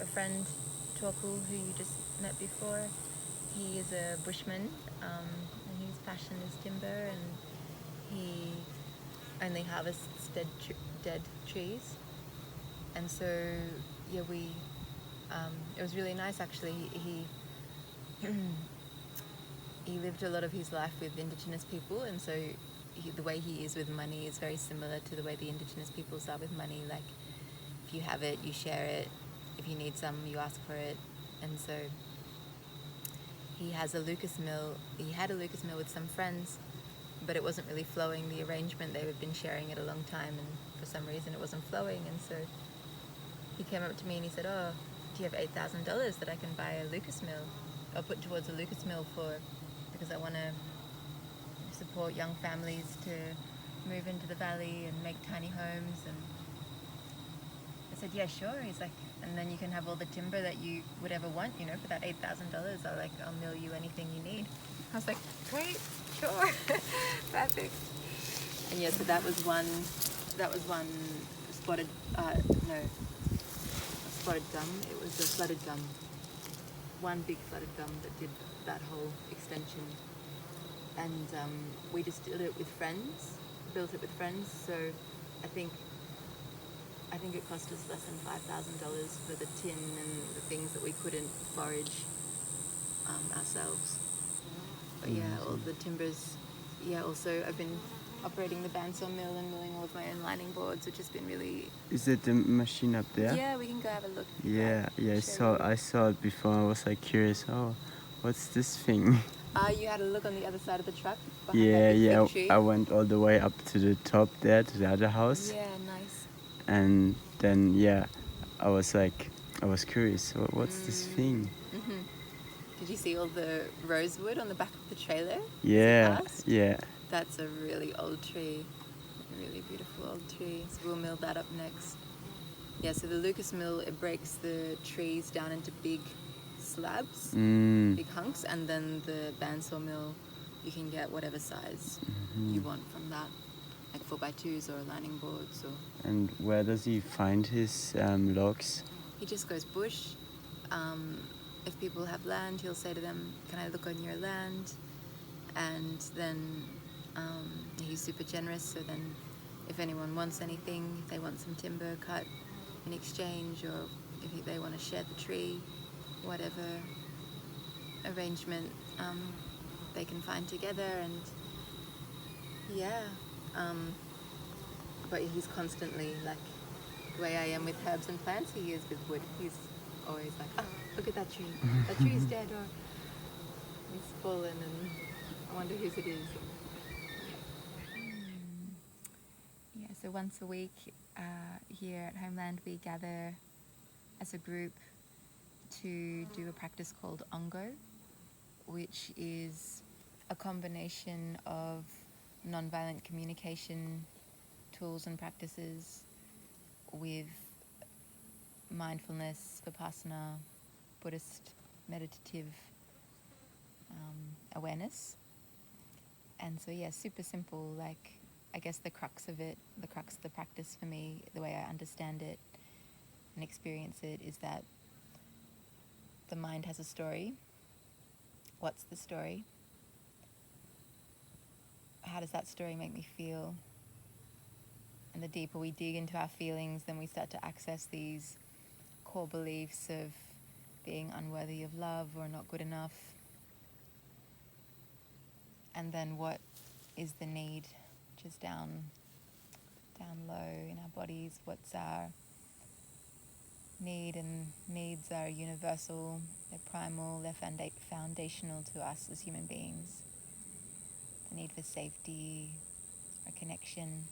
a friend, Torkel, who you just met before, he is a bushman, and his passion is timber, and he only harvests dead trees. And so, yeah, it was really nice actually. He lived a lot of his life with Indigenous people, and so the way he is with money is very similar to the way the Indigenous peoples are with money. Like, if you have it, you share it. If you need some, you ask for it. And so he had a Lucas mill with some friends, but it wasn't really flowing, the arrangement. They had been sharing it a long time, and for some reason it wasn't flowing. And so he came up to me and he said, "Oh, do you have $8,000 that I can buy a Lucas mill, or put towards a Lucas mill for, because I want to support young families to move into the valley and make tiny homes." And I said, "Yeah, sure." He's like, "And then you can have all the timber that you would ever want, for that $8,000. I'll mill you anything you need." I was like, "Great, sure." Perfect. And yeah, so that was one spotted, no, spotted gum. It was a flooded gum. One big flooded gum that did that whole extension. And we just did it with friends, built it with friends. So I think it cost us less than $5,000 for the tin and the things that we couldn't forage ourselves. But yeah, all the timbers. Yeah, also I've been operating the bandsaw mill and milling all of my own lining boards, which has been really... Is it the machine up there? Yeah, we can go have a look. Yeah, I saw it before. I was like curious. Oh, what's this thing? You had a look on the other side of the truck? Yeah. I went all the way up to the top there, to the other house. Yeah, nice. And then, yeah, I was curious. What's this thing? Mm-hmm. Did you see all the rosewood on the back of the trailer? Yeah. That's a really old tree. A really beautiful old tree. So we'll mill that up next. Yeah, so the Lucas mill, it breaks the trees down into big slabs, big hunks, and then the bandsaw mill, you can get whatever size you want from that, like 4x2s or lining boards. And where does he find his logs? He just goes bush. If people have land, he'll say to them, "Can I look on your land?" And then he's super generous, so then if anyone wants anything, if they want some timber cut in exchange, or if they want to share the tree, whatever arrangement they can find together. And yeah, but he's constantly, like the way I am with herbs and plants, he is with wood. He's always like, "Oh, look at that tree. That tree's dead, or it's fallen, and I wonder whose it is." Yeah, so once a week here at Homeland, we gather as a group to do a practice called Ongo, which is a combination of nonviolent communication tools and practices with mindfulness, vipassana, Buddhist meditative awareness. And so yeah, super simple. Like, I guess the crux of the practice for me, the way I understand it and experience it, is that the mind has a story. What's the story? How does that story make me feel? And the deeper we dig into our feelings, then we start to access these core beliefs of being unworthy of love or not good enough. And then what is the need, just down low in our bodies? What's our need? And needs are universal, they're primal, they're foundational to us as human beings. The need for safety or connection,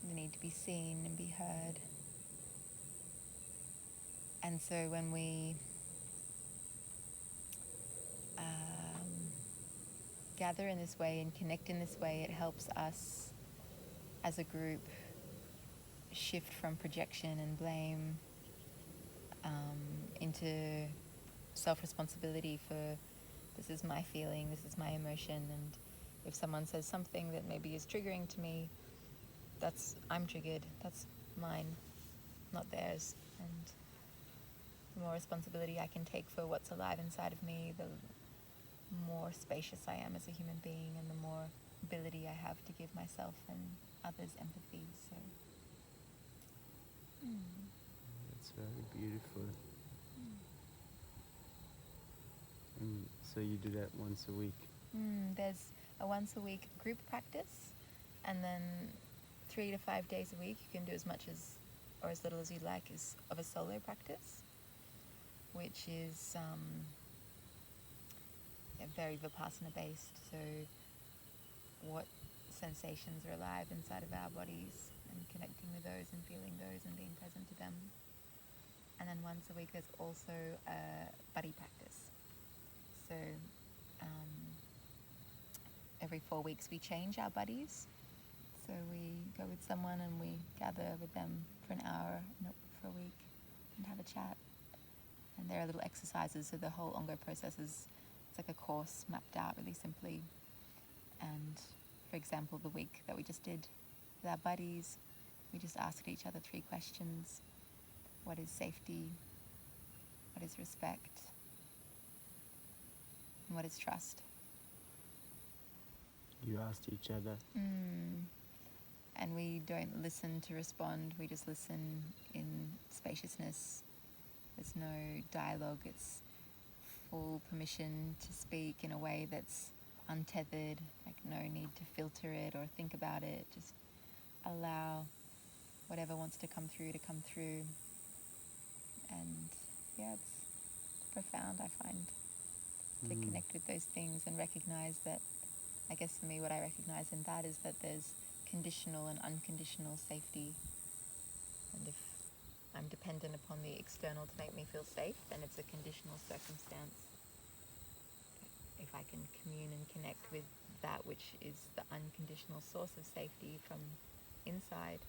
the need to be seen and be heard. And so when we gather in this way and connect in this way, it helps us as a group shift from projection and blame into self-responsibility for, this is my feeling, this is my emotion, and if someone says something that maybe is triggering to me, I'm triggered, that's mine. not theirs. And the more responsibility I can take for what's alive inside of me, the more spacious I am as a human being, and the more ability I have to give myself and others empathy. So That's very beautiful. And so you do that once a week? There's a once a week group practice, and then 3 to 5 days a week you can do as much as or as little as you like is of a solo practice, which is very Vipassana based. So what sensations are alive inside of our bodies, and connecting with those and feeling those and being present to them. And then once a week there's also a buddy practice. So every 4 weeks we change our buddies. So we go with someone and we gather with them for an hour for a week and have a chat. And there are little exercises, so the whole ongo process is, it's like a course mapped out really simply. And for example, the week that we just did with our buddies, we just asked each other 3 questions. What is safety? What is respect? And what is trust? You asked each other? And we don't listen to respond, we just listen in spaciousness. There's no dialogue, it's full permission to speak in a way that's untethered, like no need to filter it or think about it, just allow whatever wants to come through. And yeah, it's profound, I find, to connect with those things and recognize that, I guess for me what I recognize in that is that there's conditional and unconditional safety. And if I'm dependent upon the external to make me feel safe, then it's a conditional circumstance. If I can commune and connect with that which is the unconditional source of safety from inside,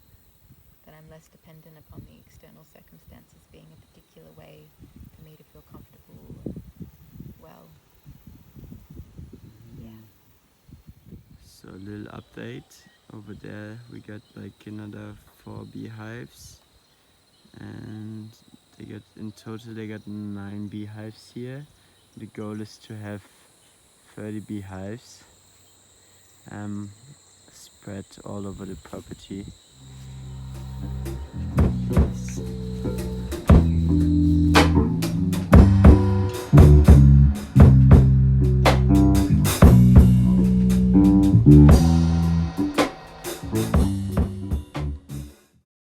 then I'm less dependent upon the external circumstances being a particular way for me to feel comfortable and well. Yeah. So a little update. Over there we got like another 4 beehives, and in total they got 9 beehives here. The goal is to have 30 beehives spread all over the property.